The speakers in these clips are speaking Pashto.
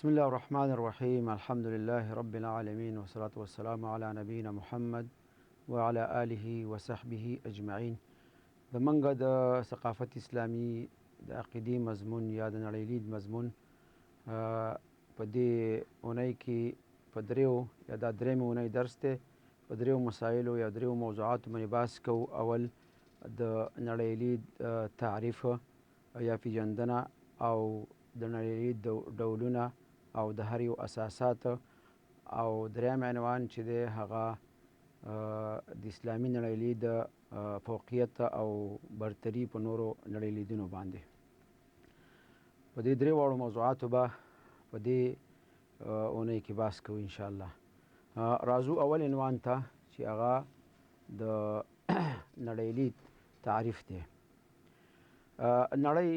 بسم الله الرحمن الرحيم الحمد لله رب العالمين والصلاة والسلام على نبينا محمد وعلى آله وصحبه أجمعين. د منګه د ثقافت اسلامي د عقیدې مضمون یا د نړۍ لید مضمون په دې اونۍ کې په دریو یا دا درېیمه اونۍ درس دی. په دریو مسایلو یا دریو موضوعاتو باندې بحث کوو. اول د نړۍ لید تعریف یا پیژندنه او د نړۍ لید ډولونه او د هر یو اساسات، او دریم عنوان چې دی هغه د اسلامي نړۍ لید فوقیت او برتري په نورو نړۍ لیدونو باندې. په دې درې واړو موضوعاتو به په دې اونۍ کې بحث کوو انشاءالله. راځو اول عنوان ته چې هغه د نړۍ لید تعریف دی. نړۍ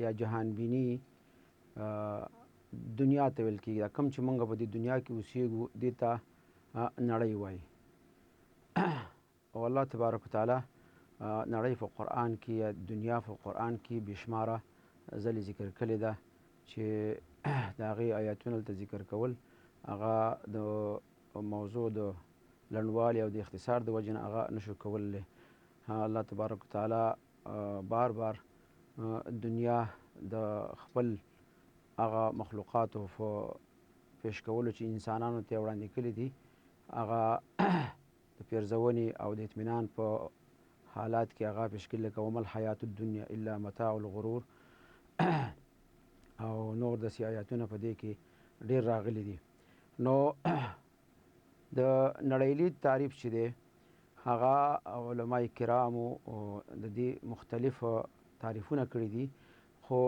یا جهانبیني دنیا ته ویل کېږي. کوم چې موږ په دې دنیا کې اوسېږو دې ته نړۍ وایي. او الله تبارک وتعالی نړۍ په قرآن کې یا دنیا په قرآن کې بېشماره ځلې ذکر کړې ده چې د هغې آیاتونه دلته ذکر کول هغه د موضوع د لنډوالي او د اختصار د وجې نه هغه نشو کولی. الله تبارک وتعالی بار بار دنیا د خپل هغه مخلوقاتو په پیش کولو چې انسانانو ته یې وړاندې کړي دي هغه د پیرزونې او د اطمینان په حالات کې هغه پیش کړي، لکه وما الحیات الدنیا الا متاع الغرور او نور داسې آیاتونه په دې کې ډېر راغلي دي. نو د نړۍ لید تعریف چې دی هغه علماء کرامو د دې مختلف تعریفونه کړي دي، خو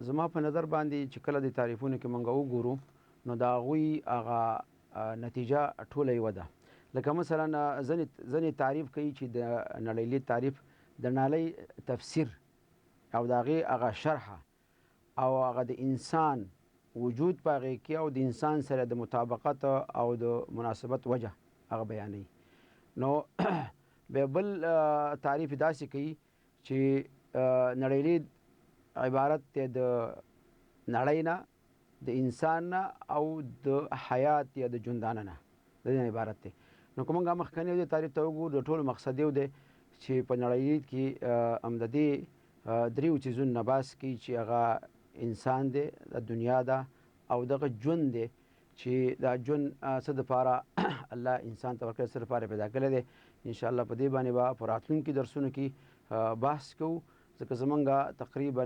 زما په نظر باندې چې کله د تعریفونو کې موږ وګورو نو د هغوی هغه نتیجه ټوله یوه ده. لکه مثلا ځینې تعریف کوي چې د نړۍ لید تعریف د نړۍ تفسیر او د هغې هغه شرحه او هغه د انسان وجود په هغې کې او د انسان سره د مطابقت او د مناسبت وجه هغه بیانوي. نو بیا بل تعریف داسې کوي چې نړۍ لید عبارت دی د نړۍ نه، د انسان نه او د حیات یا د ژوندانه نه، د دې نه عبارت دی. نو که موږ مخکنی دې تعریف ته وګورو د ټولو مقصد یو دی چې په نړۍ لید کې هم د دې دریو څیزونو نه بحث کوي چې هغه انسان دی، د دنیا ده او دغه ژوند دی چې دا ژوند څه دپاره الله انسان ته ورکړی، څه دپاره پیدا کړی دی. انشاءالله په دې باندې به په راتلونکي درسونو کې بحث کوو، ځکه زمونږ تقریبا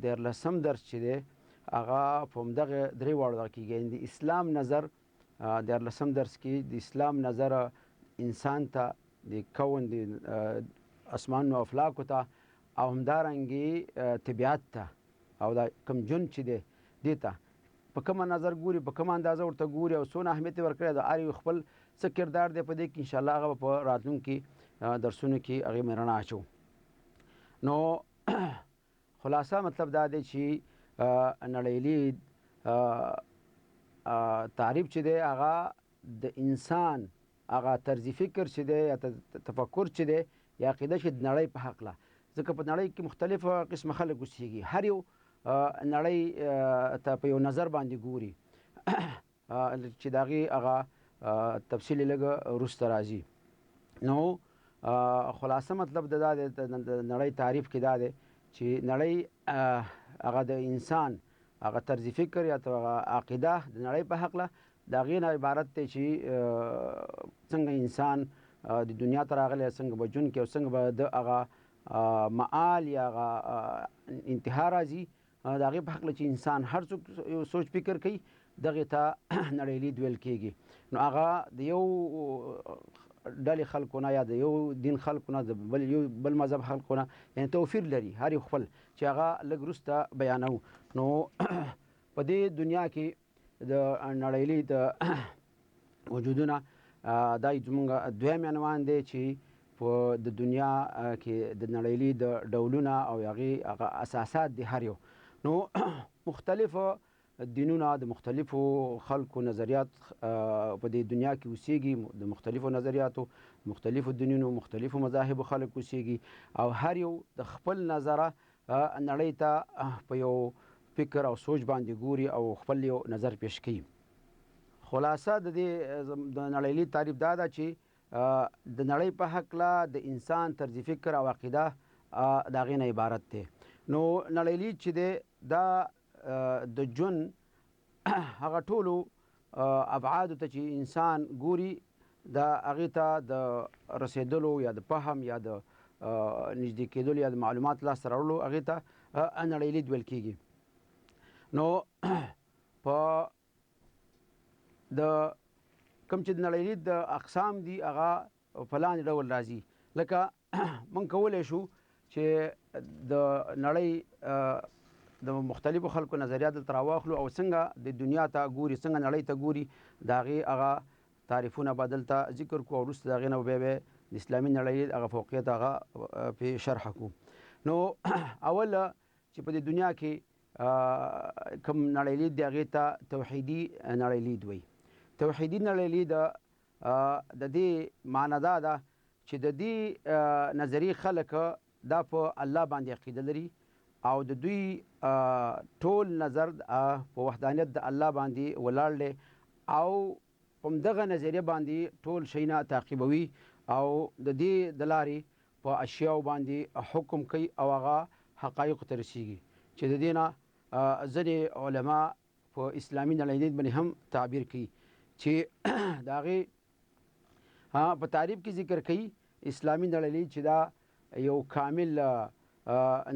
14 درس چې دی هغه په همدغه درې واړو دغه کېږي. د اسلام نظر 14 درس کې د اسلام نظر انسان ته، د کون د اسمانونو او افلاکو ته او همدارنګې طبیعت ته او دا کوم ژوند چې دی دې ته په کومه نظر ګوري، په کومه اندازه ورته ګوري او څونه اهمیت یې ورکړی د هر یو خپل څه کردار دی په دې کې انشاءالله هغه به په راتلونکي درسونو کې هغې باندې رڼا اچوو. نو خلاصه مطلب دا دی چې نړۍ لید تعریف چې دی هغه د انسان هغه طرز فکر چې دی یا تفکر چې دی یا عقیده چې د نړۍ په هکله، ځکه په نړۍ کې مختلف قسمه خلک اوسېږي، هر یو نړۍ ته په یو نظر باندې ګوري چې د هغې هغه تفصیل یې لږه وروسته راځي. نو خلاصه مطلب دا دی د نړۍ تعریف کې دا دی چې نړۍ هغه د انسان هغه طرز فکر یا هغه عقیده د نړۍ په هکله د هغې نه عبارت دی چې څنګه انسان د دنیا ته راغلی، څنګه به ژوند کوي او څنګه به د هغه معال یا هغه انتها راځي، د هغې په هکله چې انسان هر څوک یو سوچ فکر کوي دغې ته نړۍ لید ویل کېږي. نو هغه د یو ډلې خلکو نه یا د یو دین خلکو نه د بل مذهب خلکو نه یعنې توفیر لري، هر یو خپل چې هغه لږ وروسته بیانوو. نو په دې دنیا کې د نړۍ لید وجودونه دا زموږ دویم عنوان دی چې په د دنیا کې د نړۍ لید ډولونه او هغې هغه اساسات دي هر یو. نو مختلفو دینونه د مختلفو خلکو نظریات په دې دنیا کې اوسېږي، د مختلفو نظریاتو، مختلفو دینونو، مختلفو مذاهبو خلک اوسېږي او هر یو د خپل نظره نړۍ ته په یو فکر او سوچ باندې ګوري او خپل یو نظر پیش کوي. خلاصه د دې د نړۍ لید تعریف دا ده چې د نړۍ په هکله د انسان طرز فکر او عقیده د هغې نه عبارت دی. نو نړۍ لید چې دی دا د ژوند هغه ټولو ابعادو ته چې انسان ګوري د هغې ته د رسېدلو یا د فهم یا د نږدې کېدلو یا د معلومات لاسته راوړلو هغې ته نړۍ لید ویل کېږي. نو په د کوم چې د نړۍ لید د اقسام دي هغه په لاندې ډول راځي. لکه موږ کولی شو چې د نړۍ د مختلفو خلکو نظریات دلته راواخلو او څنګه د دنیا ته ګوري، څنګه نړۍ ته ګوري، د هغې هغه تعریفونه به دلته ذکر کړو او وروسته د هغې نه بیا د اسلامي نړۍ لید هغه فوقیت هغه پې شرح کړو. نو اول چې په دې دنیا کې کوم نړۍ لید دی هغې ته توحیدي نړۍ لید وایي. توحیدي نړۍ لید د دې معنا دا ده چې د دې نظریې خلک دا په الله باندې عقیده لري او د دوی ټول نظر په وحدانیت د الله باندې ولاړ دی او په همدغه نظریه باندې ټول شیونه تعقیبوي او د دې د لارې په اشیاو باندې حکم کوي او هغه حقایقو ته رسیږي چې د دې نه ځینې علما په اسلامي نړۍ لید باندې هم تعبیر کوي چې د هغې په تعریف کې ذکر کوي اسلامي نړۍ لید چې دا یو کامل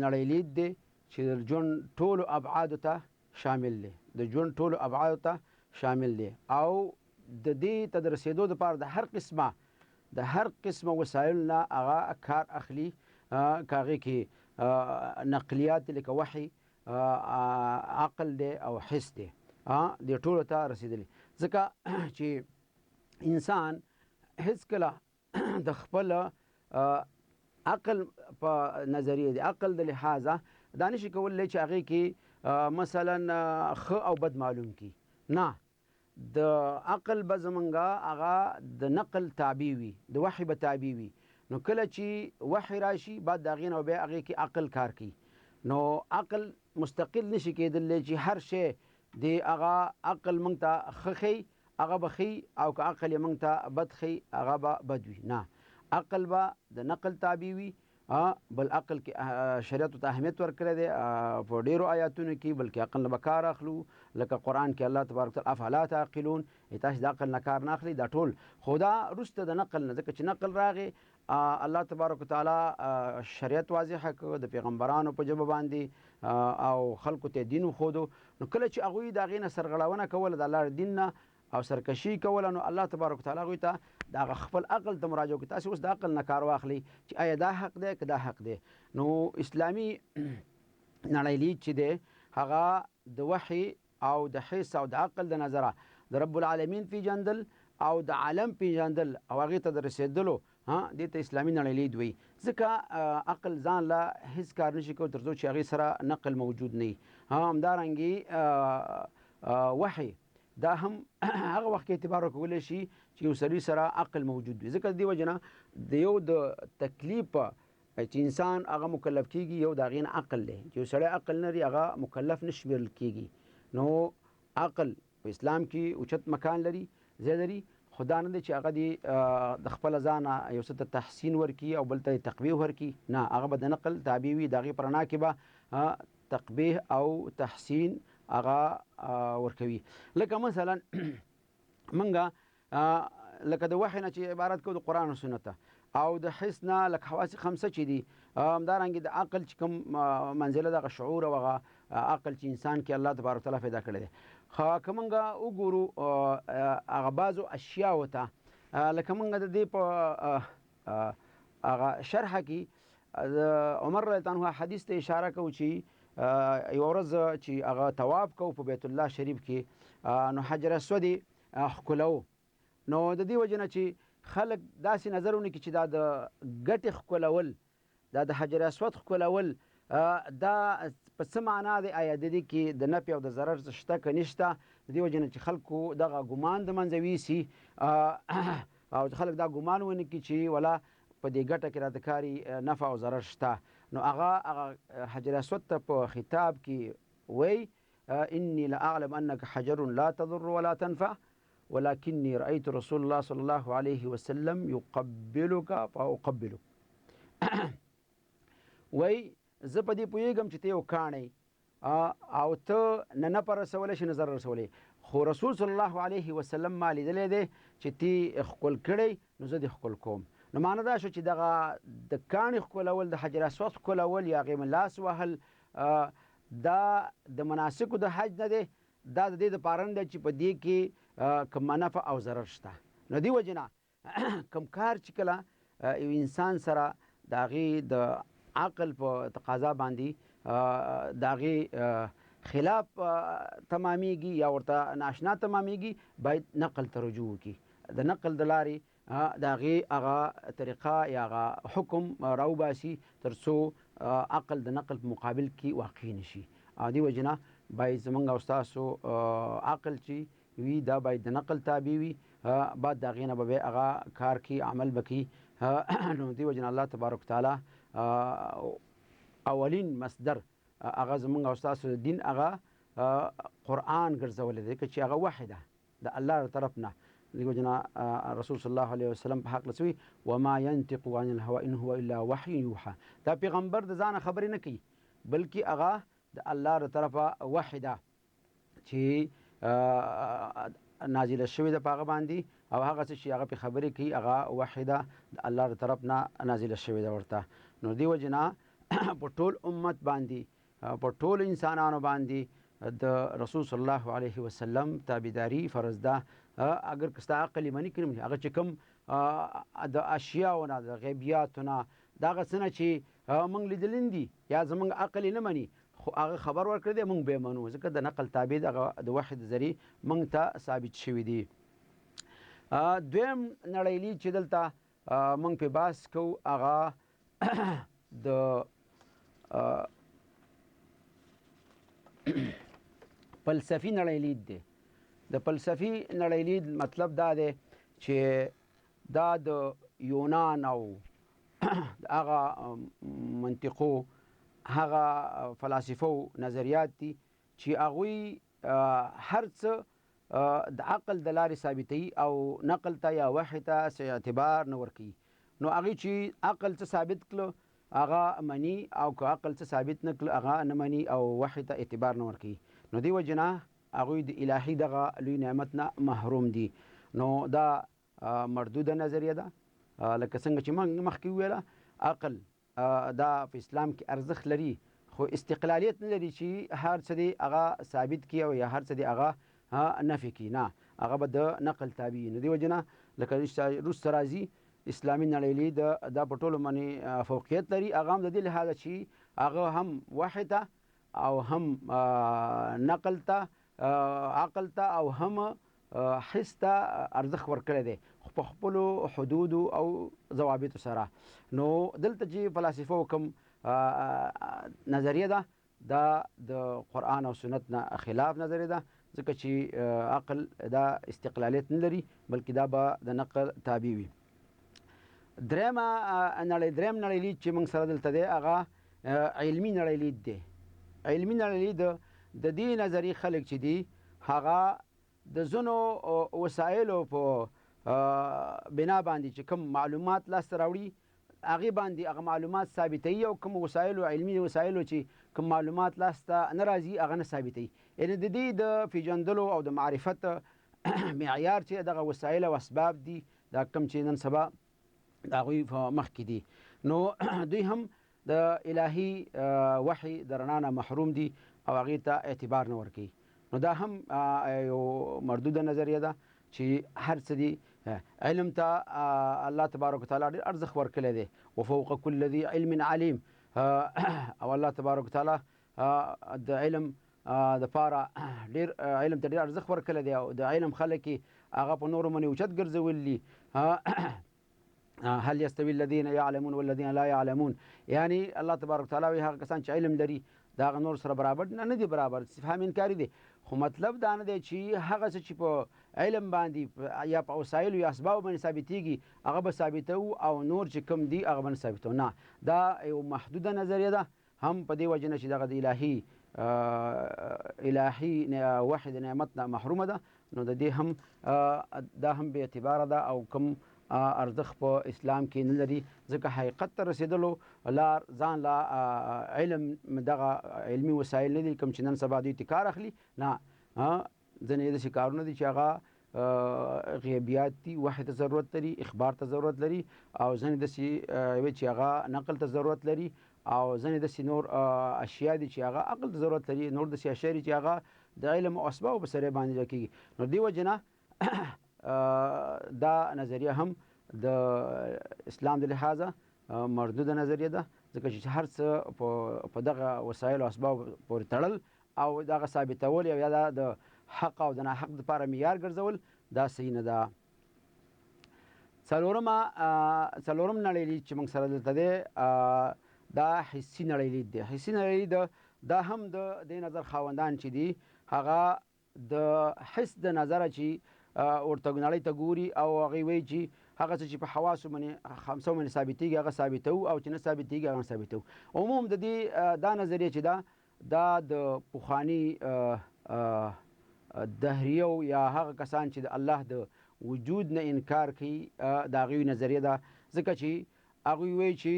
نړۍ لید دی چې د ژوند ټولو ابعادو ته شامل دی، د ژوند ټولو ابعادو ته شامل دی او د دې ته د رسېدو دپاره د هر قسمه وسایلو نه هغه کار اخلي، که هغې کې نقلیات دي لکه وحي، عقل دی او حس دی، دې ټولو ته رسېدلی. ځکه چې انسان هېڅکله د خپل عقل په نظریه د عقل د لحاظه دا نشي کولی چې هغې کې مثلا ښه او بد معلوم کړي. نه، د عقل به زمونږ هغه د نقل تابع وي، د وحي به تابع وي. نو کله چې وحي راشي بعد د هغې نه بیا هغې کې عقل کار کوي. نو عقل مستقل نشي کېدلی چې هر شی د هغه عقل موږ ته ښه ښیي هغه به ښیي او که عقل یې موږ ته بد ښیي هغه به بد وي. نه، عقل به د نقل تابع وي. بل عقل کې شریعت ته اهمیت ورکړی دی په ډېرو آیاتونو کې، بلکې عقل نه به کار اخلو. لکه قرآن کې الله تبارک وتعالی افلا تعقلون، تاسې د عقل نه کار نه اخلي. دا ټول خو دا وروسته د نقل نه، ځکه چې نقل راغی الله تبارک وتعالی شریعت واضحه کړ د پیغمبرانو په ژبه باندې او خلکو ته دین وښودو. نو کله چې هغوی د هغې نه سرغړونه کوله د الله دین نه او سرکشي کوله، نو الله تبارک وتعالی هغوی ته د هغه خپل عقل ته مراجعه وکړي. تاسې اوس د عقل نه کار واخلئ چې آیا دا حق دی که دا حق دی. نو اسلامي نړۍ لید چې دی هغه د وحي او د حس او د عقل د نظره د رب العالمین پیژندل او د عالم پیژندل او هغې ته د رسېدلو دې ته اسلامي نړۍ لید وایي. ځکه عقل ځان له هېڅ کار نشي کولی تر څو چې هغې سره نقل موجود نه وي. همدارنګې وحي دا هم هغه وخت کې اعتبار ورکولی شي چې یو سړي سره عقل موجود وي. ځکه د دې وجې نه د یو د تکلیف چې انسان هغه مکلف کېږي یو د هغې نه عقل دی. چې یو سړی عقل نه لري هغه مکلف نه شمېرل کېږي. نو عقل په اسلام کې اوچت مکان لري، ځای لري، خو دا نه دی چې هغه دې د خپله ځانه یو څه ته تحسین ورکړي او بل ته یې تقبیح ورکړي. نه، هغه به د نقل تابع وي، د هغې په رڼا کې به تقبیح او تحسین هغه ورکوي. لکه مثلا منګه لکه د وحي نه چې عبارت کوو د قرآن او سنت او د حس نه لکه حواس خمسه چې دي، همدارنګې د عقل چې کوم منزله دغه شعور او هغه عقل چې انسان کې الله تبارک وتعالی پیدا کړی دی. که موږ وګورو هغه بعضو اشیاو ته لکه موږ د دې په هغه شرحه کې د عمر رضی الله عنه حدیث ته اشاره کوو چې یوه ورځ چې هغه طواف کوو په بیت الله شریف کې، نو حجر اسود یې ښکلوو. نو د دې وجې نه چې خلک داسې نظر ونه کړي چې دا د ګټې ښکلول، دا د حجر اسود ښکلول دا په څه معنا دی؟ آیا د دې کې د نفع او د ضرر شته که نشته؟ د دې وجې نه چې خلکو دغه ګمان د منځه ویسي او خلک دا ګمان ونه کړي چې ولا په دې ګټه کې راته کاري نفع او ضرر شته. نو هغه حجر اسود ته په خطاب کې وایي إني لأعلم أنك حجر لا تضر ولا تنفع ولكني رأيت رسول الله صلى الله عليه وسلم يقبلك فأقبلك. وای زه په دې پوهېږم چې ته یو کاڼی او ته نه په رسولی شي نه ضرر رسولی، خو رسول صلی الله علیه وسلم ما لیدلی دی چې تی ښکل کړی نو زه دې ښکل کوم. نو معنی دا شو چې دغه د کاڼي ښکلول، د حجر اسود ښکلول یا هغې لاس وهل دا د مناسکو د حج نه دی، دا د دې دپاره نه دی چې په دې کې کوم منفع او ضرر شته. نو دې وجې نه کوم کار چې کله یو انسان سره د هغې د عقل په تقاضا باندې د هغې خلاف تمامیږي یا ورته ناشنا تمامیږي، باید نقل ته رجوع وکړي. د نقل د لارې د هغې هغه طریقه یا هغه حکم راوباسي تر څو عقل د نقل په مقابل کې واقع نشي. دې وجې نه باید زموږ او ستاسو عقل چې وي دا باید د نقل تابع وي، بعد د هغې نه به بیا هغه کار کوي، عمل به کوي. نو دې وجې نه الله تبارک وتعالی اولین مصدر هغه زموږ او ستاسو د دین هغه قرآن ګرځولی دی، که چې هغه وحی ده د الله له طرف نه. دې وجې نه رسول صلی الله علیه وسلم په هکله څه وي، وما ينطق عن الهوى ان هو الا وحی یوحى. دا پیغمبر د ځانه خبرې نه کوي بلکې هغه د الله له طرفه وحی ده چې نازله شوې ده په هغه باندې، او هغه څه چې هغه پې خبرې کوي هغه وحی ده د الله له طرف نه نازله شوې ده ورته. نو دې وجې نه په ټول امت باندې، په ټول انسانانو باندې د رسول صلی الله علیه وسلم تابعداري فرض ده. اگر که ستا عقل یې مني کړي هغه چې کوم د اشیاو نه، د غیبیاتو نه، د هغه څه نه چې موږ لیدلي دي یا زموږ عقل یې نه مني، خو هغه خبر ورکړی دی موږ به یې منو، ځکه د نقل تابع دغه د وحي د ذریعې موږ ته ثابت شوي دي. دویم نړیلید چې دلته موږ پې بحث کوو هغه د فلسفي نړیلید دی. د فلسفي نړیلید مطلب دا دی چې دا د یونان او هغه منطقو هغه فلاسفو نظریات دي چې هغوی هر څه د عقل د لارې ثابتوي او نقل ته یا وحي ته څه اعتبار نه ورکوي. نو هغوی چې عقل څه ثابت کړه هغه مني، او که عقل څه ثابت نه کړه هغه نه مني او وحي ته اعتبار نه ورکوي. نو دې وجې نه هغوی د الهي دغه لوی نعمت نه محروم دي. نو دا مردوده نظریه ده. لکه څنګه چې مخکې وویله عقل دا په اسلام کې ارزښت لري، خو استقلالیت نه لري چې هر څه دی هغه ثابت کړي او یا هر څه دی هغه نفي کړي، نه، هغه به د نقل تابع وي. نو دې وجې نه لکه وروسته راځي اسلامي نړیلید دا په ټولو باندې فوقیت لري، هغه هم د دې لحاظه چې هغه هم وحي ته او هم نقل ته عقل ته او هم حس ته ارزښت ورکړی دی، خو په خپلو حدودو او ضوابطو سره. نو دلته چې فلاسفو کوم نظریه ده دا د قرآن او سنت نه خلاف نظریه ده، ځکه چې عقل دا استقلالیت نه لري بلکې دا به د نقل تابع وي. دریم نړیلید چې موږ سره دلته دی هغه علمي نړیلید دی. علمي نړیلید د دې نظریې خلک چې دي هغه د ځینو وسایلو په بنا باندې چې کوم معلومات لاسته راوړي هغې باندې هغه معلومات ثابتوي، او کوم وسایلو علمي وسایلو چې کوم معلومات لاسته نه راځي هغه نه ثابتوي. یعنې د دې د پیژندلو او د معرفت معیار چې دغه وسایل او اسباب دي دا کوم چې نن سبا د هغوی په مخ کې دي، نو دوی هم د الهي وحي د رڼا نه محروم دي او هغې ته اعتبار نه ورکوي. نو دا هم یو مردوده نظریه ده چې هر څه دي علم ته الله تبارک وتعالی ډېر ارزښت ورکړی دی، وفوق کل ذي علم علیم. او الله تبارک وتعالی د علم دپاره ډېر علم ته ډېر ارزښت ورکړی دی، او د علم خلک یې هغه په نورو باندې اوچت ګرځولي. هل یستوي الذین یعلمون والذین لا یعلمون، یعنی الله تبارک وتعالی وایي هغه کسان چې علم لري د هغه نور سره برابر نه دي، برابر استفهام انکاري دی. خو مطلب دا نه دی چې هغه څه چې په علم باندې یا په وسایلو یا اسبابو باندې ثابتېږي هغه به ثابتوو او نور چې کوم دي هغه به نه ثابتوو. نه، دا یو محدوده نظریه ده، هم په دې وجه نه چې دغه د الهي الهي وحي د نعمت نه محرومه ده، نو د دې هم دا هم به اعتباره ده او کوم ارزښت په اسلام کې نه لري، ځکه حقیقت ته رسېدلو لار ځان لا علم دغه علمي وسایل نه دي کوم چې نن سبا دوی ته کار اخلي، نه ځینې داسې کارونه دي چې هغه غیبیات دي، وحي ته ضرورت لري، اخبار ته ضرورت لري، او ځینې داسې چې هغه نقل ته ضرورت لري، او ځینې داسې نور اشیا دي چې هغه عقل ته ضرورت لري، نور داسې اشیا دي چې هغه د علم او اسبابو په سر باندې کېږي. نو دې وجې نه دا نظریه هم د اسلام د لحاظه مردوده نظریه ده، ځکه چې هر څه په دغه وسایل او اسباب پورې تړل او دغه ثابتول یا د حق او د ناحق دپاره معیار ګرځول دا صحیح نه ده. څلورم نړیلید چې موږ سره دلته دی دا حسي نړیلید دی. حسي نړیلید دا هم د دې نظر خاوندان چې دي هغه د حس د نظره چې ورته نړۍ ته ګوري او هغوی وایي چې هغه څه چې په حواسو باندې خمسو باندې ثابتېږي هغه ثابتوو او چې نه ثابتېږي هغه نه ثابتوو. عموم د دې دا نظریه چې ده دا د پخواني دهریو یا هغه کسان چې د الله د وجود نه انکار کوي د هغوی نظریه ده، ځکه چې هغوی وایي چې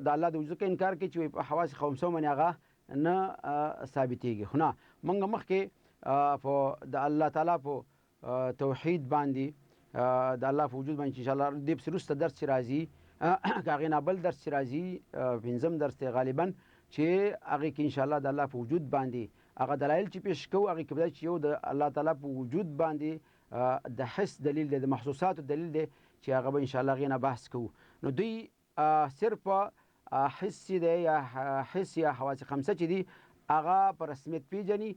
د الله د وجود څخه انکار کوي چې په حواس خمسو باندې هغه نه ثابتېږي. خو نه موږ مخکې په د الله تعالی په توحید باندې د الله په وجود باندې چې انشاءالله دې پسې وروسته درس چې راځي که هغې نه بل درس چې راځي پنځم درس دی غالبا چې هغې کې انشاءالله د الله په وجود باندې هغه دلایل چې پیش کوو هغې کې به دا چې یو د الله تعالی په وجود باندې د حس دلیل دی، د محسوساتو دلیل دی چې هغه به انشاءالله هغې نه بحث کوو. نو دوی صرف حس دی یا حس یا حواس خمسه چې دي هغه په رسمیت پیژني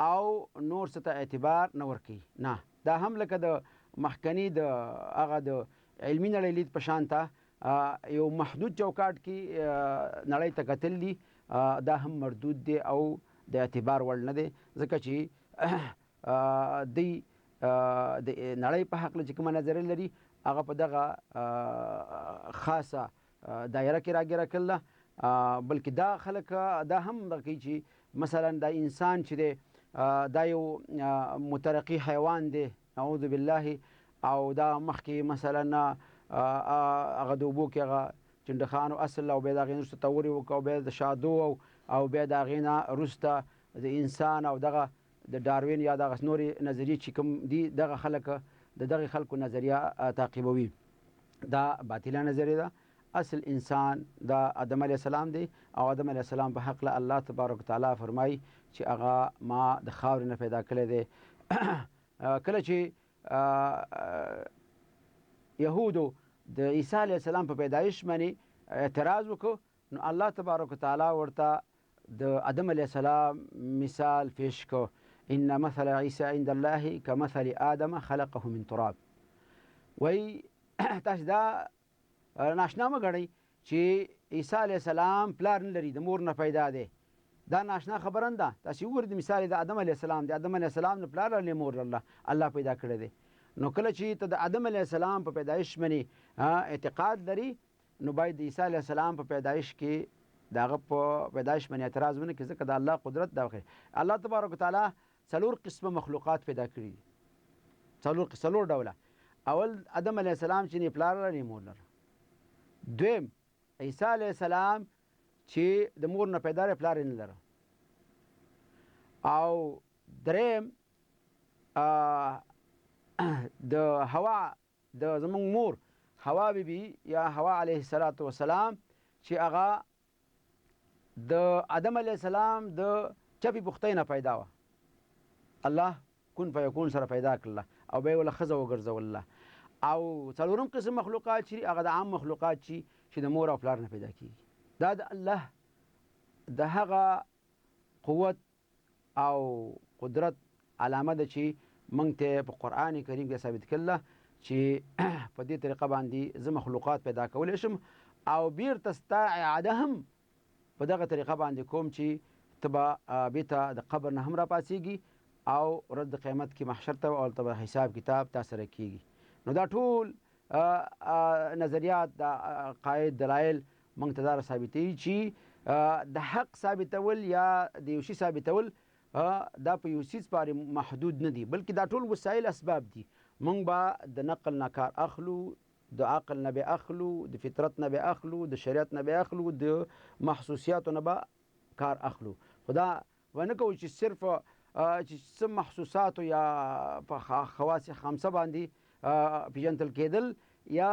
او نور څه ته اعتبار نه ورکوي. نه دا هم لکه د مخکني د هغه د علمي نړۍ لید په شان ته یو محدود چوکاټ کې نړۍ ته کتل دي، دا هم مردود دی او د اعتبار وړ نه دی، ځکه چې دوی د نړۍ په هکله چې کومه نظریه لري هغه په دغه خاصه دایره کې راګیره کړله، بلکې دا خلک دا هم دغه کوي چې مثلا دا انسان چې دی دا یو مترقي حیوان دی نعوذ بالله، او دا مخکې مثلا هغه د اوبو کې هغه چنډخانو اصل او بیا د هغې نه وروسته تورې وکړه او بیا د شادو او بیا د هغې نه وروسته د انسان او دغه د ډاروین یا دغه نورې نظریې چې کوم دي دغه خلک د دغې خلکو نظریه تعقیبوي. دا باطله نظریه ده. اصل انسان دا آدم علیه السلام دی او آدم علیه السلام په حق له الله تبارک وتعالی فرمایي چې هغه ما د خاورې نه پیدا کړی دی. کله چې یهودو د عیسی علیه السلام په پیدایش باندې اعتراض وکړو نو الله تبارک وتعالی ورته د آدم علیه السلام مثال پیش کو، ان مثل عیسی عند الله کمثل آدم خلقه من تراب. وایي تاسو دا ناشنا مه ګڼئ چې عیسی علیه السلام پلار نه لري، د مور نه پیدا دی. دا ناشنا خبره نه ده. تاسې وګورئ مثال د آدم علیه السلام دی، آدم علیه السلام نه پلار لري مور الله پیدا کړی دی. نو کله چې ته د آدم علیه السلام په پیدایش باندې اعتقاد لري نو باید د عیسی علیه السلام په پیدایش کې د هغه په پیدایش باندې اعتراض ونه کړي، ځکه د الله قدرت دا وخت الله تبارک وتعالی څلور قسمه مخلوقات پیدا کړي دي، څلور ډوله. اول آدم علیه السلام چې پلار لري مور لري، دویم عیسی علیه السلام چې د مور نه پیدا لري پلار نه لري، او دریم د حوا د زمونږ مور حوا بیبي یا حوا علیه السلام چې هغه د آدم علیه السلام د چپې پختۍ نه پیدا وه، الله کن فیکون سره پیدا کړله او بیا یې وله ښځه وګرځوله. او څلورم قسم مخلوقات چې هغه د عام مخلوقات چې د مور او پلار نه پیدا کېږي. دا د الله د هغه قوت او قدرت علامه ده چې موږ ته په قرآن کریم کې ثابت کړله چې په دې طریقه باندې زه مخلوقات پیدا کولی شم او بیرته ستا اعاده هم په دغه طریقه باندې کوم چې ته به بېرته د قبر نه هم راپاڅېږي او ورځ د قیامت کې محشر ته او هلته به حساب کتاب تا سره کېږي. نو دا ټول نظریات دا عقاید دلایل موږ ته دا ثابتوي چې د حق ثابتول یا د یو شي ثابتول دا په یو څیز باندې محدود نه دي، بلکې دا ټول وسایل اسباب دي. موږ به د نقل نه کار اخلو، د عقل نه به اخلو، د فطرت نه به اخلو، د شریعت نه به اخلو، د محسوسیاتو نه به کار اخلو. خو دا ونه کوو چې صرف چې څه محسوساتو یا په خواص خمسه باندې پیژندل کېدل یا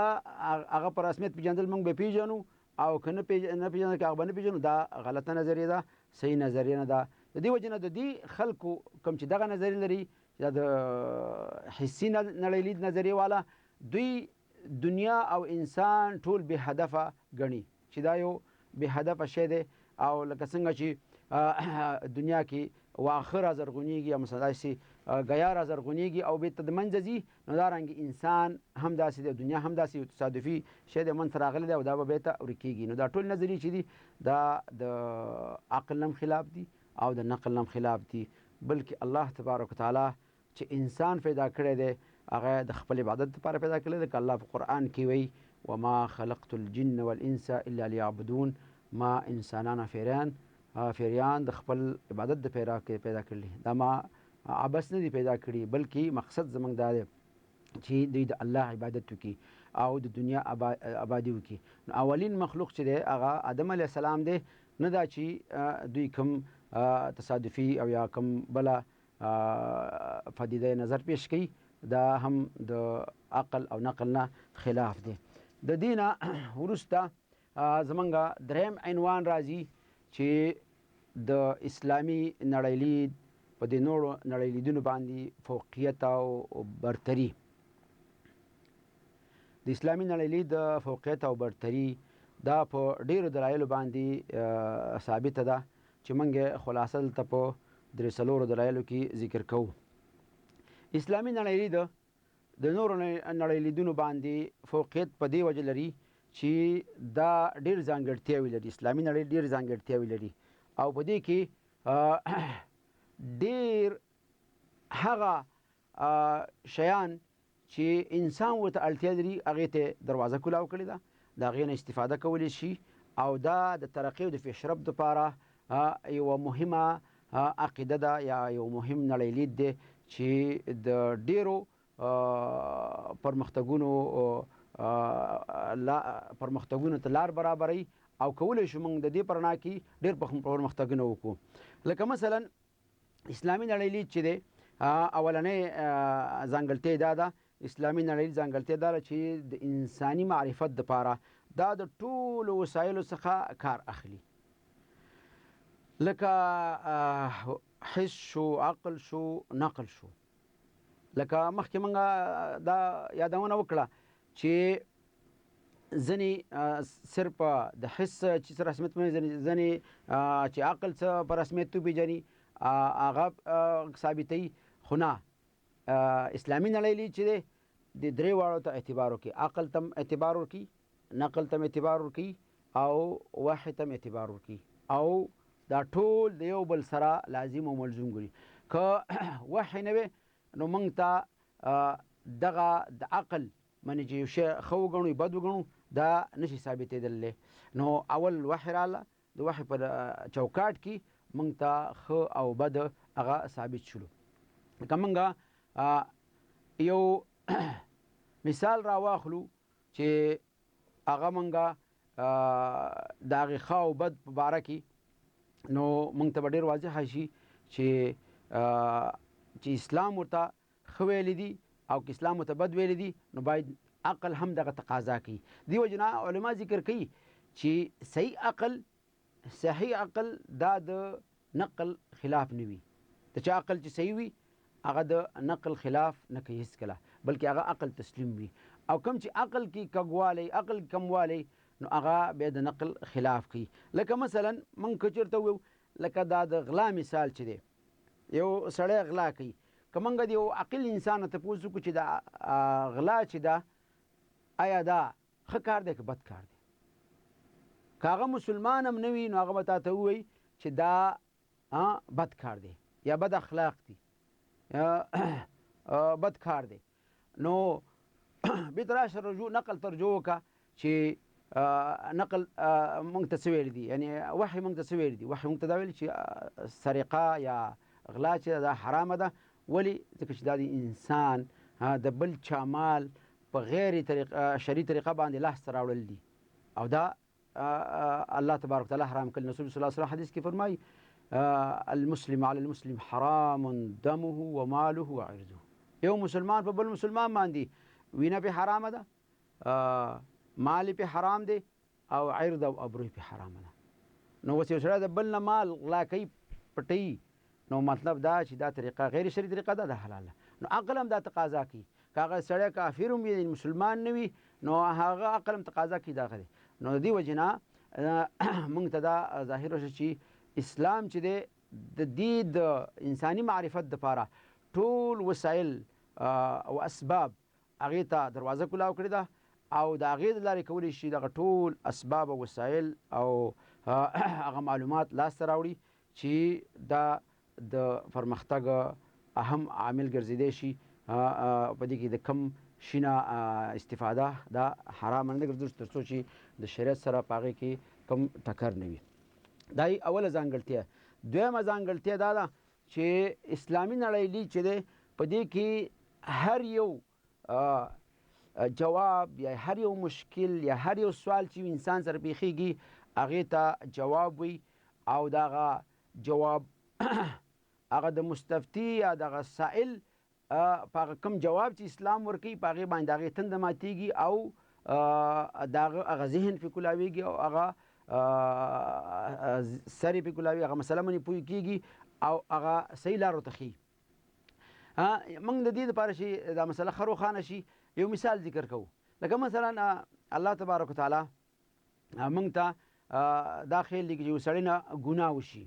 هغه په رسمیت پیژندل موږ به پیژنو او که نه پیژنو که هغه به نه پیژنو، دا غلطه نظریه ده، صحیح نظریه نه ده. د دې وجې نه د دې خلکو کوم چې دغه نظریه لري یا د حسي نړیلید نظریې والا، دوی دنیا او انسان ټول بې هدفه ګڼي چې دا یو بې هدفه شی دی. او لکه څنګه چې دنیا کې واښه رازرغونېږي یا مثلا داسې ګیا رازرغونېږي او بېرته د منځه ځي، نو دارنګې انسان هم داسې دی، دنیا هم داسې یو تصادفي شی دی منځته راغلی دی او دا به بېرته ورکېږي. نو دا ټول نظریې چې دي دا د عقل نه خلاف دي او د نقل نه خلاف دي، بلکې الله تبارک وتعالی چې انسان پیدا کړی دی هغه د خپل عبادت لپاره پیدا کړی دی. که الله په قرآن کې وایي وما خلقت الجن والانس الا لیعبدون، ما انسانان فیریان د خپل عبادت د پیدا کړي، دا ما عبس نه دي پیدا کړي، بلکې مقصد زموږ دا دی چې دوی د الله عبادت وکړي او د دنیا آبادي وکړي. نو اولین مخلوق چې دی هغه آدم علیه السلام دی، نه دا چې دوی کوم تصادفي او یا کوم بله پدیده نظر پیش کوي، دا هم د عقل او نقل نه خلاف دی. د دې نه وروسته زمونږ دریم عنوان راځي چې د اسلامي نړیلید په دې نورو نړیلیدونو باندې فوقیت او برتري. د اسلامي نړیلید د فوقیت او برتري دا په ډیرو دلایلو باندې ثابته ده چې موږ خلاصه دلته په درې څلورو دلایلو کې ذکر کوو. اسلامي نړیلید د نورو نړیلیدونو باندې فوقیت په دې وجه لري چې دا ډېر ځانګړتیاوې لري. اسلامي نړۍ ډېر ځانګړتیاوې لري او په دې کې ډېر هغه شیان چې انسان ورته اړتیا لري هغې ته دروازه کولاو کړې ده، د هغې نه استفاده کولی شي او دا د ترقۍ او د پیشرفت دپاره یوه مهمه عقیده ده یا یو مهم نړیلید دی چې د ډېرو پرمختګونو ته لار برابروي او کولی شو موږ د دې په رڼا کې ډېر پرمختګونه وکړو. لکه مثلا اسلامي نړیلید چې دی اولنۍ ځانګړتیا دا ده، اسلامي نړیلید ځانګړتیا دا ده چې د انساني معرفت دپاره دا د ټولو وسایلو څخه کار اخلي، لکه حس شو، عقل شو، نقل شو. لکه مخکې موږ دا یادونه وکړه چې ځینې صرف د حس چې څه رسمیت ځینې چې عقل څه په رسمیت وپېژني هغه ثابتوي، خو نه اسلامي نړیلید چې دی د درې واړو ته اعتبار وکړي، عقل ته هم اعتبار ورکړي، نقل ته هم اعتبار ورکړي او وحي ته هم اعتبار ورکړي او دا ټول د یو بل سره لازم او ملزوم ګڼي. که وحي نه وي نو موږ ته دغه د عقل منې چې یو شی ښه وګڼو بد وګڼو دا نشي ثابتېدلی. نو اول وحي راغله، د وحي په چوکاټ کې موږ ته ښه او بد هغه ثابت شولو. که موږ یو مثال راواخلو چې هغه موږ د هغې ښه او بد په باره کې، نو موږ ته به ډېر واضحه شي چې اسلام ورته ښه ویلی دي او که اسلام ورته بد ویلی دي، نو باید عقل هم دغه تقاضا کوي. دې وجې نه علما ذکر کوي چې صحیح عقل دا د نقل خلاف نه وي. د چا عقل چې صحیح وي هغه د نقل خلاف نه کوي هېڅکله، بلکې هغه عقل تسلیم وي. او کوم چې عقل کې کږوالی، عقل کموالی، نو هغه بیا د نقل خلاف کوي. لکه مثلا موږ که چېرته وویو لکه دا د غلا مثال چې دی، یو سړی غلا کوي، که موږ د یو عاقل انسان نه تپوس وکړو چې دا غلا چې ده آیا دا ښه کار دی که بد کار دی، که هغه مسلمان هم نه وي نو هغه به تا ته ووایي چې دا بد کار دی یا بد اخلاق دی یا بد کار دی. نو بیرته راشه نقل ته رجوع وکړه چې نقل موږ ته څه ویلي دي، یعنې وحي موږ ته څه ویلي دي. وحي موږ ته دا ویلي چې سرقه یا غلا چې دا حرامه ده. ولې؟ ځکه چې دا د انسان د بل چا مال په غیر شرعي طریقه باندې لاسته راوړل دي، او دا الله تبارک وتعالی حرام کړي. رسول صلی الله علیه وسلم حدیث کې فرمایي المسلم علی المسلم حرام دمه وماله وعرضه. یو مسلمان په بل مسلمان باندې وینه پې حرامه ده، مال پې حرام دی، او عرض او ابروی پې حرامه ده. نو اوس یو سړی د بل نه مال غلا کوي، پټوي، نو مطلب دا چې دا طریقه غیر شرعي طریقه ده، دا حلال ده. نو عقل هم دا تقاضا کوي، که هغه سړی کافر هم وي، مسلمان نه وي، نو هغه عقل هم تقاضا کوي دغه دی. نو د دې وجې نه موږ ته دا ظاهره شو چې اسلام چې دی د دې د انساني معرفت دپاره ټول وسایل او اسباب هغې ته دروازه کلاو کړې ده، او د هغې د لارې کولی شي دغه ټول اسباب او وسایل او هغه معلومات لاسته راوړي چې دا د پرمختګ اهم عامل ګرځېدی شي. په دې کې د کم شي نه استفاده دا حرامه نه ګرځي تر څو چې د شریعت سره په هغې کې کم ټکر نه وي. دا یې اوله ځانګړتیا. دویمه ځانګړتیا دا ده چې اسلامي نړۍ چې دی په دې کې هر یو جواب یا هر یو مشکل یا هر یو سوال چې انسان سره پیښیږي هغې ته جواب وي، او دغه جواب هغه د مستفتي یا دغه سائل په هغه کوم جواب چې اسلام ورکوي په هغې باندې د هغې تنده ماتېږي، او د هغه ذهن پې کولاویږي، او هغه سر یې پې کولاوي، هغه مسله باندې پوه کېږي، او هغه صحیح لارو ته ښیي. موږ د دې دپاره چې دا مسله ښه روښانه شي یو مثال ذکر کوو. لکه مثلا الله تبارک وتعالی موږ ته دا خیال دی چې یو سړی نه ګناه وشي،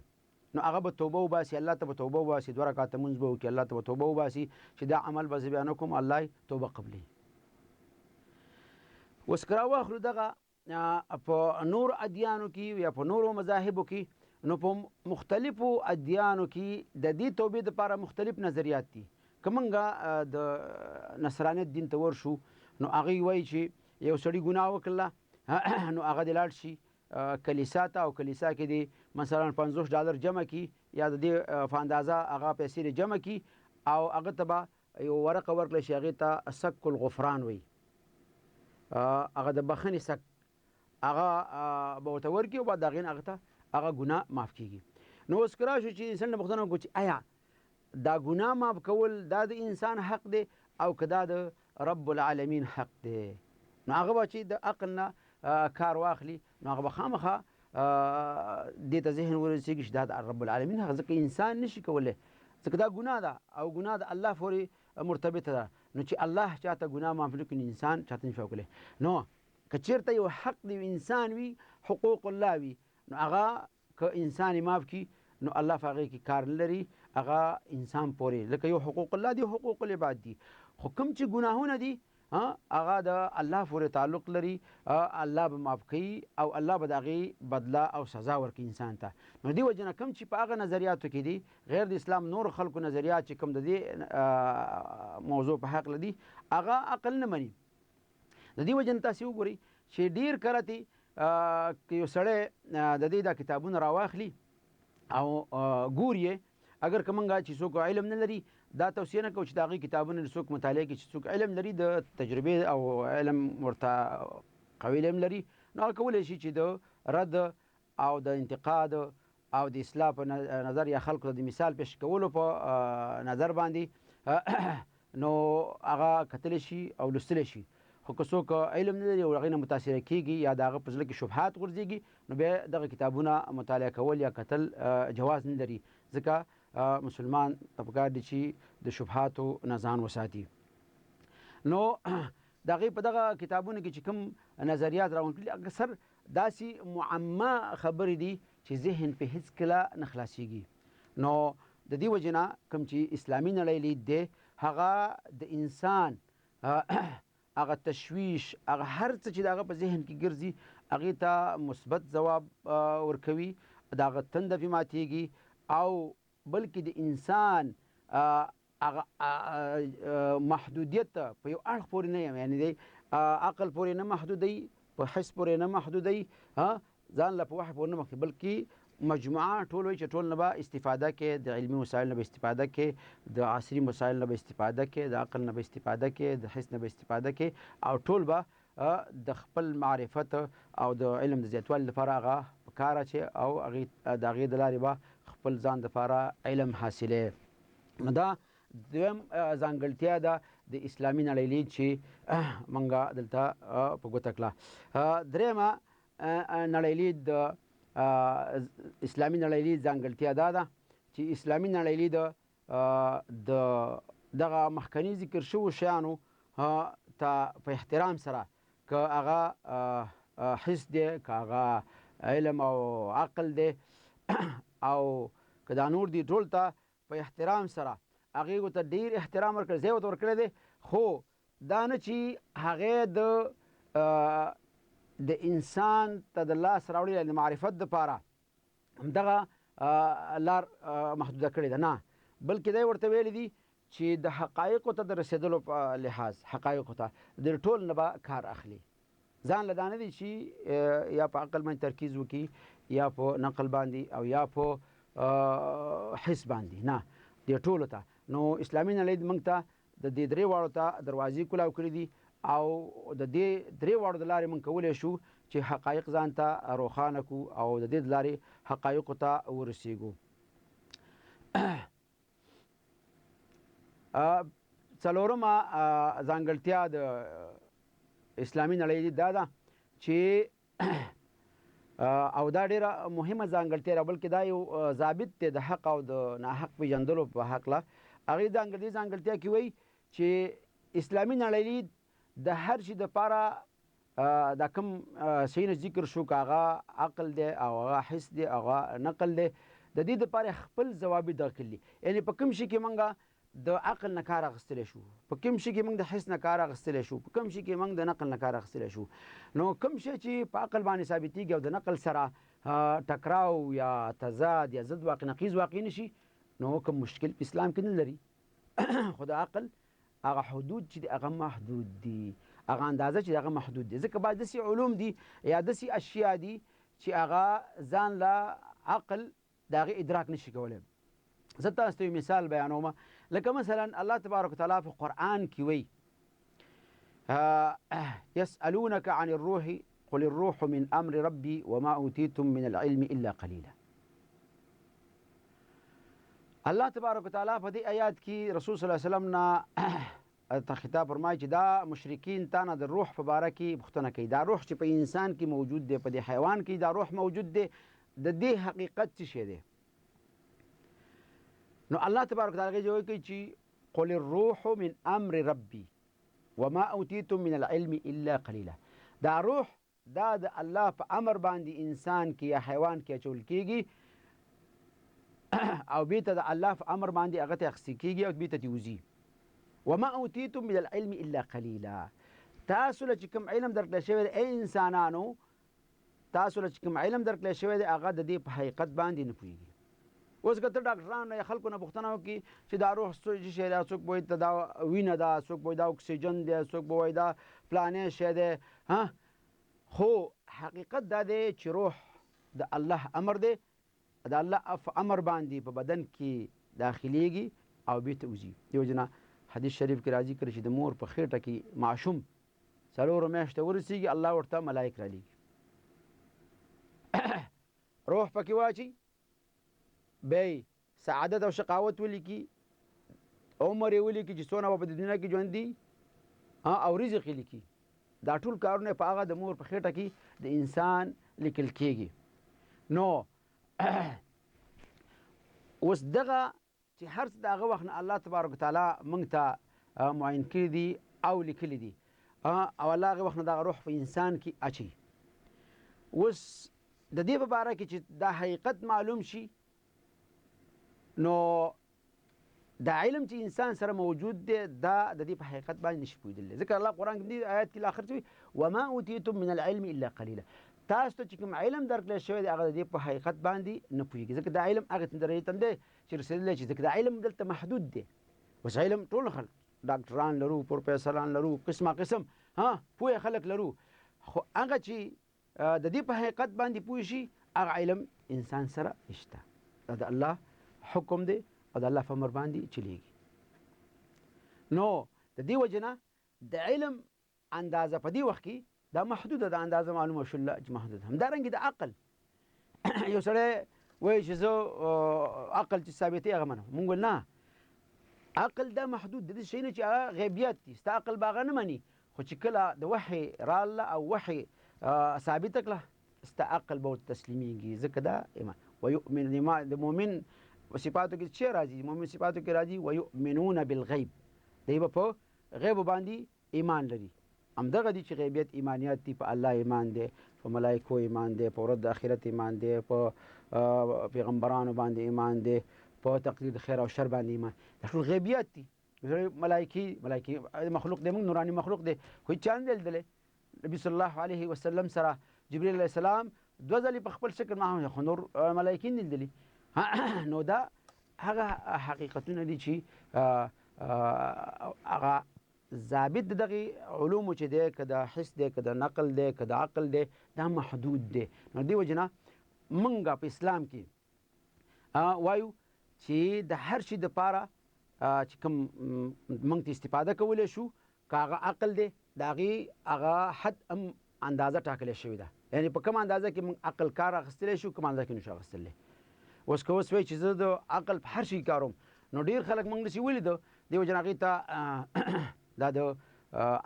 نو هغه به توبه وباسي، الله ته به توبه وباسي، 2 رکعاته لمونځ به وکړي، الله ته به توبه وباسي چې دا عمل به زه بیا نه کوم، الله یې توبه قبلوي. اوس که راواخلو دغه په نور ادیانو کې یا په نورو مذاهبو کې، نو په مختلفو ادیانو کې د دې توبې دپاره مختلف نظریات دي. که موږ د نصرانیت دین ته ورشو، نو هغوی وایي چې یو سړي ګناه وکړله، نو هغه دې لاړ شي کلیسا ته، او کلیسا کې دې مثلا $50 جمع کړي، یا د دې په اندازه هغه پیسې دې جمع کړي، او هغه ته به یو ورقه ورکړی شي، هغې ته سک الغفران وایي، هغه د بخښنې سک هغه به ورته ورکړي، او بعد د هغې نه هغه ته هغه ګناه معاف کېږي. نو اوس که راشو چې انسان نه پوښتنه وکړو چې آیا دا ګناه معاف کول دا د انسان حق دی او که دا د رب العالمین حق دی؟ نو هغه به چې د عقل نه کار واخلي، نو هغه به خامخا دې ته ذهن ورسېږي چې دا د رب العالمین حق، ځکه انسان نشي کولی، ځکه دا ګناه ده، او ګناه د الله پورې مرتبطه ده. نو چې الله چاته ګناه معاف نه کړي، انسان چاته نشي کولی. نو که چېرته یو حق د انسان وي، حقوق الله وي، نو هغه که انسان یې معاف کړي، نو الله په هغې کې کار نه لري، هغه انسان پورې، لکه یو حقوق الله دي، حقوق العباد دي. خو کوم چې ګناهونه دي هغه د الله پورې تعلق لري، الله به معاف کوي، او الله به د هغې بدله او سزا ورکوي انسان ته. نو دې وجې نه کوم چې په هغه نظریاتو کې دي غیر د اسلام نور خلکو نظریات چې کوم د دې موضوع په حق دي، هغه عقل نه مني. د دې وجې نه تاسې وګورئ چې ډېر کله چې یو سړی د دې دا کتابونه راواخلي او ګوري، اگر که موږ چې څوک علم نه لري، دا توصیه نه کوو چې د هغې کتابونه څوک مطالعه کړي. چې څوک علم لري، د تجربې او علم ورته قوي علم لري، نو هغه کولی شي چې د رد او د انتقاد او د اصلاح په نظر، یا خلکو ته د مثال پیش کولو په نظر باندې نو هغه کتلی شي او لوستلی شي. خو که څوک علم نه لري او هغې نه متاثره کېږي، یا د هغه په زړه کې شبهات غورځېږي، نو بیا دغه کتابونه مطالعه کول یا کتل جواز نه لري، ځکه مسلمان ته پکار دي چې د شبهاتو نه ځان وساتي. نو د هغې په دغه کتابونو کې چې کوم نظریات راغونډ کړي، اکثر داسې معما خبرې دي چې ذهن پې هېڅکله نه خلاصېږي. نو د دې وجې نه کوم چې اسلامي نړۍ لید دی، هغه د انسان هغه تشویش، هغه هر څه چې د هغه په ذهن کې ګرځي، هغې ته مثبت ځواب ورکوي، د هغه تنده پې ماتېږي، او بلکې د انسان هغه محدودیت په یو اړخ پورې نه، یعنې دی عقل پورې نه محدودوي، په حس پورې نه محدودوي، ځان له په وحي پورې نه محدودوي، بلکې مجموعه ټول وایي چې ټول نه به استفاده کې، د علمي وسایل نه به استفاده کې، د عصري وسایل نه به استفاده کې، د عقل نه به استفاده کې، د حس نه به استفاده کې، او ټول به د خپل معرفت او د علم د زیاتوالي لپاره هغه په کار اچي او د هغې د لارې به خپل ځان دپاره علم حاصلوي. نو دا دویم ځانګړتیا ده د اسلامي نړۍ لید چې موږ دلته په ګوته کړه. درېیمه نړۍ لید د اسلامي نړۍ لید ځانګړتیا دا ده چې اسلامي نړۍ لید د دغه مخکني ذکر شوو شیانو ته په احترام سره، که هغه حس دی، که هغه علم او عقل دی او که دا نور دي، ټول ته په احترام سره هغې ورته ډېر احترام ورکړی، ځای ورته ورکړی دی. خو دا نه چې هغې د انسان ته د لاس راوړي د معرفت دپاره همدغه لار محدوده کړې ده، نه، بلکې دی ورته ویلی دي چې د حقایقو ته د رسېدلو په لحاظ حقایقو ته د ټول نه به کار اخلي. ځان له دا نه دی چې یا په عقل باندې ترکیز وکړي، یا په نقل باندې، او یا په حس باندې، نه، دې ټولو ته. نو اسلامي نړۍ موږ ته د دې درې واړو ته دروازې کولاو کړي دي، او د دې درې واړو د لارې موږ کولی شو چې حقایق ځان ته روښانه کړو او د دې د لارې حقایقو ته ورسېږو. څلورمه ځانګړتیا د اسلامي نړۍ دا ده چې او دا ډېره مهمه ځانګړتیا ده، بلکې دا یو ضابط دی د حق او د ناحق پېژندلو په هکله. هغې ځانګړتیا کې وایي چې اسلامي نړۍ لید د هر شي دپاره دا کوم شیونه ذکر شو، که هغه عقل دی او هغه حس دی او هغه نقل دی، د دې دپاره خپل ضوابط دغه کړي دي. یعنې په کوم شي کې موږ د عقل نه کار اخیستلی شو، په کوم شي کې موږ د حس نه کار اخیستلی شو، په کوم شي کې موږ د نقل نه کار اخیستلی شو. نو کوم شی چې په عقل باندې ثابتېږي او د نقل سره ټکراو یا تضاد یا ضد واقع نقیض واقع نه شي، نو کوم مشکل په اسلام کې نه لري. خو د عقل هغه حدود چې دي هغه محدود دي، هغه اندازه چې هغه محدود دي، ځکه بعض داسې علوم دي یا داسې اشیا دي چې هغه ځان له عقل د هغې ادراک نشي کولی. زه تاسو ته یو مثال بیانوم. لکه مثلا الله تبارک وتعالی په قرآن کې وایي یسألونک عن الروح قل الروح من امر ربي وما اوتیتم من العلم الا قلیلا. الله تبارک وتعالی په دې آیات کې رسول صلی الله علیه وسلم نه ته خطاب فرمایي چې دا مشرکین تا نه د روح په باره کې پوښتنه کوي. دا روح چې په انسان کې موجود دی، په دې حیوان کې دا روح موجود دی، د دې حقیقت څه شی دی؟ نو الله تبارک وتعالی جواب کوي چې قل الروح من امر ربي وما اوتیتم من العلم الا قلیلا. دا روح دا د الله په امر باندې انسان کې یا حیوان کې اچول کېږي او بیرته د الله په امر باندې هغه ته اخیستل کېږي او بیرته ترې وځي. وما اوتیتم من العلم الا قلیلا. تاسو له چې کوم علم درکړی شوی دی ای انسانانو، تاسو له چې کوم علم درکړی شوی دی هغه د دې په حقیقت باندې نه پوهېږي. اوس که ته ډاکټرانو یا خلکو نه پوښتنه وکړي چې دا روح څه شی دی، څوک به وایي دا وینه ده، څوک به وایي دا اکسیجن دی، څوک به وایي دا فلانی شی دی، خو حقیقت دا دی چې روح د الله امر دی، د الله امر باندې په بدن کې داخلیږي او بیرته وځي. دیو جنا حدیث شریف کې راځي کړي چې د مور په خېټه کې ماشوم 4 میاشتې ورسېږي، الله ورته ملایک رالیږي روح پکې واچي، بیا سعادت او شقاوت ولیکي، عمر یې ولیکي چې څونه به په دنیا کې ژوند دي، او رزق یې لیکي. دا ټول کارونه په هغه د مور په خېټه کې د انسان لیکل کېږي. نو اوس دغه چې هر څه د هغه وخت نه الله تبارک وتعالی موږ ته معین کړي دي او لیکلي دي، او الله هغه وخت نه دغه روح په انسان کې اچوي. اوس د دې په باره کې چې دا حقیقت معلوم شي، نو دا علم چې انسان سره موجود دی دا د دې په حقیقت باندې نشي پوهېدلی. ځکه الله قرآن کې دې آیات کې آخر څه وایي وما اوتیتم من العلم الا قلیلا. تاسو ته چې کوم علم درکړی شوی دی هغه د دې په حقیقت باندې نه پوهېږي، ځکه دا علم هغې درجې ته دی چې رسېدلی چې ځکه دا علم دلته محدود دی. اوس علم ټول خلک ډاکټران لرو، پروفیسران لرو، قسمه قسم پوهه خلک لرو، خو هغه چې د دې په حقیقت باندې پوه شي هغه علم انسان سره نشته. دا د الله حکم دی او د الله په امر باندې چلیږي. نو د دې وجې نه د علم اندازه په دې وخت کې دا محدوده ده، اندازه معلومه شوله چې محدوده. همدارنګې د عقل یو سړی وایي چې زه عقل چې ثابتوي هغه منم. مونږ ویل نه، عقل دا محدود د دې شی نه چې هغه غیبیات دي، ستا عقل به هغه نه مني، خو چې کله د وحی راله او وحی ثابته کړه ستا عقل به ورته تسلیمیږي. ځکه دا ایمان ویؤمن د مؤمن صفاتو کې چې راځي، مؤمن صفاتو کې راځي ویؤمنون بالغیب، دی به په غیب باندې ایمان لري. همدغه دي چې غیبیت ایمانیات دي، په الله ایمان دی، په ملایکو ایمان دی، په ورځ د آخرت ایمان دی، په پیغمبرانو باندې ایمان دی، په تقدیر د خیر او شر باندې ایمان. دا ټول غیبیات دي. ملایکې مخلوق دی، موږ نوراني مخلوق دی، خو هېچا نه دی لیدلی. نبي صلی الله علیه وسلم سره جبریل علیه السلام 2 ځلې په خپل شکل معلوم، خو نور ملایکې نه لیدلي. نو دا هغه حقیقتونه دي چې هغه ضابط د دغې علومو چې دی، که د حس دی، که د نقل دی، که د عقل دی، دا محدود دی. نو دې وجې نه موږ په اسلام کې وایو چې د هر شي دپاره چې کوم موږ ته استفاده کولی شو، که هغه عقل دی د هغې هغه حد هم اندازه ټاکلی شوې ده. یعنې په کوم اندازه کې موږ عقل کار اخیستلی شو، کوم اندازه کې نشو اخیستلی. اوس که اوس وایي چې زه د عقل په هر شي کاروم، نو ډېر خلک موږ داسې ولیدو، دې وجې نه هغې ته دا د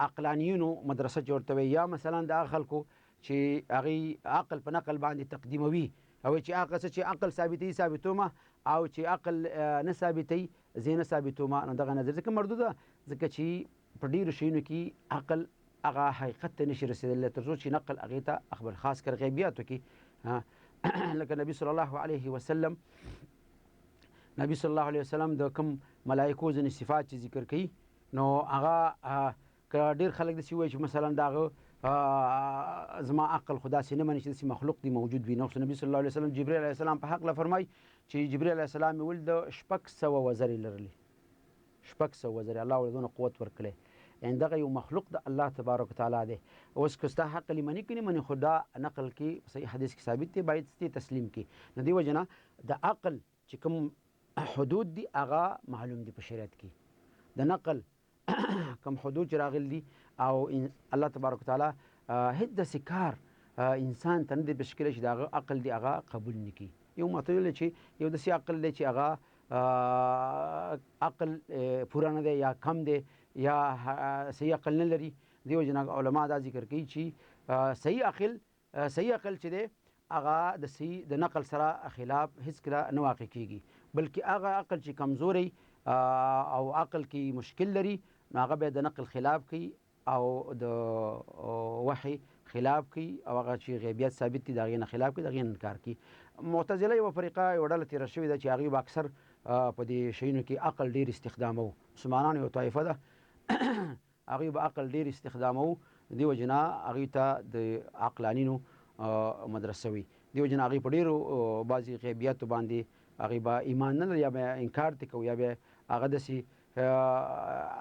عقلانیینو مدرسه چې ورته وایي، یا مثلا د هغه خلکو چې هغوی عقل په نقل باندې تقدیموي او چې هغه څه چې عقل ثابتوي ثابتومه، او چې عقل نه ثابتوي زه یې نه ثابتومه. نو دغه نظر ځکه مردوده، ځکه چې په ډېرو شیونو کې عقل هغه حقیقت ته نشي رسېدلی تر څو چې نقل هغې ته خبر، خاص کر غیبیاتو کې. لکه نبي صلی الله علیه وسلم د کوم ملایکو ځینې صفات چې ذکر کوي، نو هغه که ډېر خلک داسې ووایي چې مثلا د هغه زما عقل خو داسې نه مني چې داسې مخلوق دی موجود وي. نو نبي صلی الله علیه وسلم جبریل علیه السلام په هکله فرمایي چې جبریل علیه السلام یې ولید 600 وزرې لرلې، 600 وزرې الله ورته دونه قوت ورکړی. یعنې دغه یو مخلوق د الله تبارک وتعالی دی. اوس که ستا عقل یې مني که نه مني، خو دا نقل کې صحیح حدیث کې ثابت دی، باید ستې تسلیم کړي. نو دې وجې نه د عقل چې کوم حدود دي هغه معلوم دي په شریعت کې. د نقل کوم حدود چې راغلي دي او الله تبارک وتعالی هېڅ داسې کار انسان ته نه دی پیش کړی چې د هغه عقل دی هغه قبول نه کړي. یو ماته ویلی چې یو داسې عقل دی چې هغه عقل پوره نه دی یا کم دی یا صحیح عقل نه لري. دې وجې نه علما دا ذکر کوي چې صحیح عقل چې دی هغه د نقل سره خلاف هېڅکله نه واقع کېږي، بلکې هغه عقل چې کمزوری او عقل کې مشکل لري، نو هغه به د نقل خلاف کوي او د وحی خلاف کوي، او هغه چې غیبیت ثابت دي د هغې نه خلاف کوي، د هغې نه انکار کوي. معتزله یوه فرقه یوه ډله تېره شوې ده چې هغوی به اکثر په دې شیونو کې عقل ډېر استخداموو. مسلمانانو یوه طایفه ده هغوی به عقل ډېر استخداموو، دې وجې نه هغوی ته د عقلانینو مدرسه وي. دې وجې نه هغوی په ډېرو بعضې غیبیاتو باندې هغوی به ایمان نه لري، یا به انکار ترې کوي، یا به هغه داسې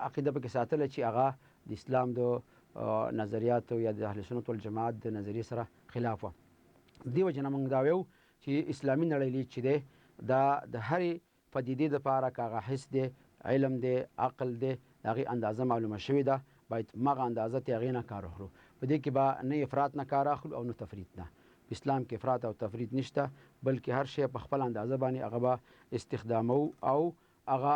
عقیده پکې ساتله چې هغه د اسلام د نظریاتو یا د اهل سنت والجماعت د نظریې سره خلاف وه. دې وجې نه موږ دا ویو چې اسلامي نړۍ چې دی دا د هرې پدیدې دپاره که هغه حس دی، علم دی، عقل دی، د هغې اندازه معلومه شوې ده، باید همغه اندازه ته هغې نه کار واخلو. په دې کې به نه افراط نه کار اخلو او نه تفریط نه. په اسلام کې افراط او تفریط نشته، بلکې هر شی په خپل اندازه باندې هغه به استخدامو او هغه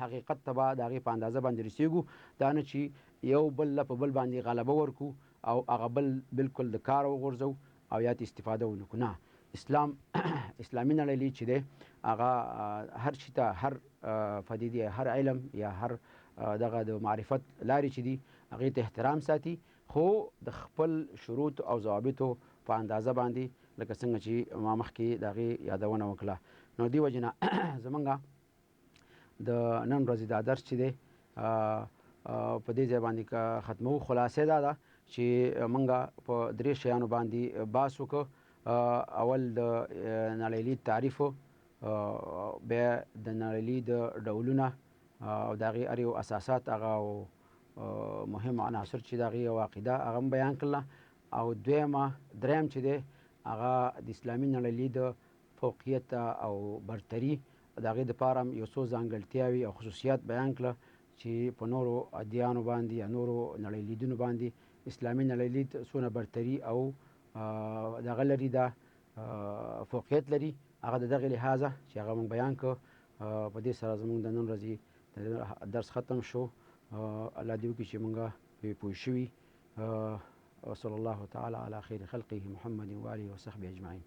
حقیقت ته به د هغې په اندازه باندې رسېږو. دا نه چې یو بل په بل باندې غلبه ورکو او هغه بل بالکل د کار وغورځو او یا ته استفاده ونه کړو. نه، اسلامي نړۍ چې دی هغه هر شي ته، هر پدیدې، هر علم یا هر دغه د معرفت لارې چې دي هغې ته احترام ساتي، خو د خپل شروط او ضوابطو په اندازه باندې، لکه څنګه چې ما مخکې د هغې یادونه وکړه. نو دې وجې نه زمونږ د نن ورځې دا درس چې دی په دې ځای باندې که ختموو. خلاصه دا ده چې موږ په 3 شیانو باندې بحث وکړو. اول د نړۍ لید تعریف، بیا د نړۍ لید ډولونه او د هغې هر یو اساسات هغه او مهم عناصر چې د هغې یو عقیده هغه هم بیان کړله، او دریم چې دی هغه د اسلامي نړۍ لید فوقیت او برتري د هغې دپاره هم یو څو ځانګړتیاوې او خصوصیات بیان کړه چې په نورو ادیانو باندې یا نورو نړۍ لیدونو باندې اسلامي نړۍ لید څونه برتري او دغه لري دا فوقیت لري هغه د دغې لحاظه چې هغه موږ بیان کړ. په دې سره زموږ د نن ورځې درس ختم شو. الله دې وکړي چې موږ پرې پوه شوي. وصلی الله تعالی علی خیر خلقه محمد و آله وصحبه اجمعین.